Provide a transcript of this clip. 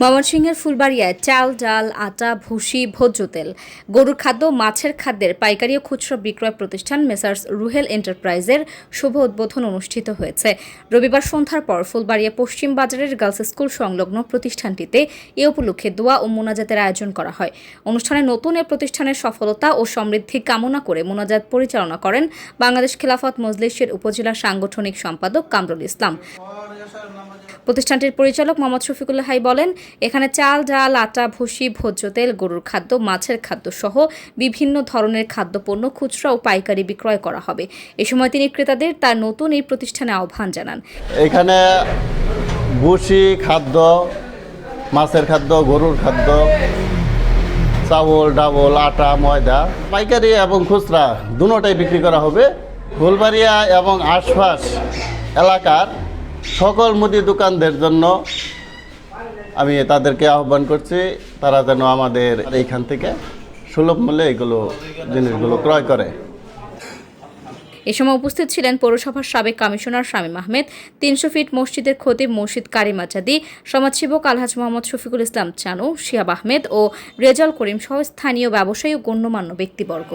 ময়মনসিংহের ফুলবাড়িয়ায় চাল, ডাল, আটা, ভুসি, ভোজ্য তেল, গরুর খাদ্য, মাছের খাদ্যের পাইকারি ও খুচরা বিক্রয় প্রতিষ্ঠান মেসার্স রুহেল এন্টারপ্রাইজের শুভ উদ্বোধন অনুষ্ঠিত হয়েছে। রবিবার সন্ধ্যার পর ফুলবাড়িয়া পশ্চিম বাজারের গার্লস স্কুল সংলগ্ন প্রতিষ্ঠানটিতে এ উপলক্ষে দোয়া ও মোনাজাতের আয়োজন করা হয়। অনুষ্ঠানে নতুন এ প্রতিষ্ঠানের সফলতা ও সমৃদ্ধি কামনা করে মোনাজাত পরিচালনা করেন বাংলাদেশ খেলাফত মজলিসের উপজেলা সাংগঠনিক সম্পাদক কামরুল ইসলাম। প্রতিষ্ঠানটির পরিচালক মোহাম্মদ শফিকুল্লাহ বলেন, এখানে চাল, ডাল, আটা, ভুসি, ভোজ্য তেল, গরুর খাদ্য, মাছের খাদ্য সহ বিভিন্ন ধরনের খাদ্যপণ্য খুচরা ও পাইকারি বিক্রয় করা হবে। এ সময় তিনি ক্রেতাদের তার নতুন এই প্রতিষ্ঠানে আহ্বান জানান। এখানে ভুসি খাদ্য, মাছের খাদ্য, গরুর খাদ্য, চাউল, ডাবল, আটা, ময়দা পাইকারি এবং খুচরা দুটোটাই বিক্রি করা হবে। ফুলবাড়িয়া এবং আশপাশ এলাকার সকল মুদি দোকানদের জন্য আমি তাদেরকে আহ্বান করছি, তারা যেন আমাদের এইখান থেকে সুলভ মূল্যে জিনিসগুলো ক্রয় করে। এ সময় উপস্থিত ছিলেন পৌরসভার সাবেক কমিশনার শামীম আহমেদ, 300 ফিট মসজিদের খতিব মসজিদ কারিম আজাদি, সমাজসেবক আলহাজ মোহাম্মদ শফিকুল ইসলাম চানু, শিহাব আহমেদ ও রেজাল করিম সহ স্থানীয় ব্যবসায়ী ও গণ্যমান্য ব্যক্তিবর্গ।